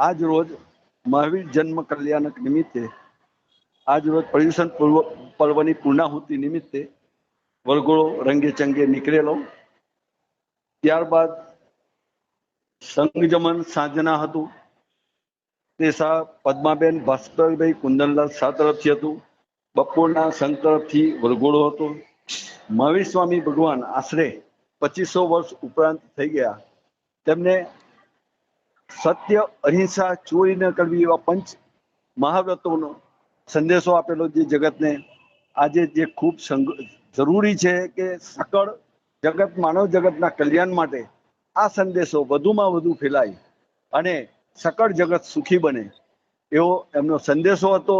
આજ રોજ મહાવીર જન્મ કલ્યાણક નિમિત્તે આજ રોજ પર્યુષણ પર્વની પૂર્ણાહુતિ નિમિત્તે વરઘોડો રંગે ચંગે નીકળેલો. ત્યારબાદ સંગજમન સાંજના હતું. તે શાહ પદ્માબેન ભાસ્કરભાઈ કુંદનલાલ શાહ તરફથી હતું. બપોરના સંઘ તરફથી વરઘોડો હતો. મહાવીર સ્વામી ભગવાન આશરે 2500 વર્ષ ઉપરાંત થઈ ગયા. તેમને સત્ય, અહિંસા, ચોરી ન કરવી એવા પંચ મહાવ્રતોનો સંદેશો આપેલો, જે જગતને આજે જે ખૂબ જરૂરી છે કે સકળ જગત, માનવ જગતના કલ્યાણ માટે આ સંદેશો વધુમાં વધુ ફેલાય અને સકળ જગત સુખી બને, એવો એમનો સંદેશો હતો.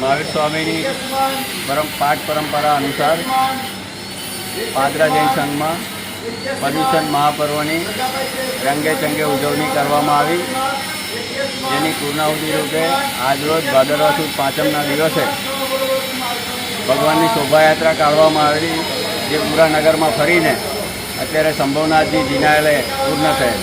મહાવીર સ્વામીની પાઠ પરંપરા અનુસાર પાદરા જૈન સંઘમાં પર્યુષણ મહાપર્વની રંગે ચંગે ઉજવણી કરવામાં આવી, જેની પૂર્ણાહુતિ રૂપે આજરોજ ભાદરવા સુદ પાંચમના દિવસે ભગવાનની શોભાયાત્રા કાઢવામાં આવેલી, જે પૂરા નગરમાં ફરીને અત્યારે સંભવનાથજી જિનાલય પૂર્ણ થયેલ.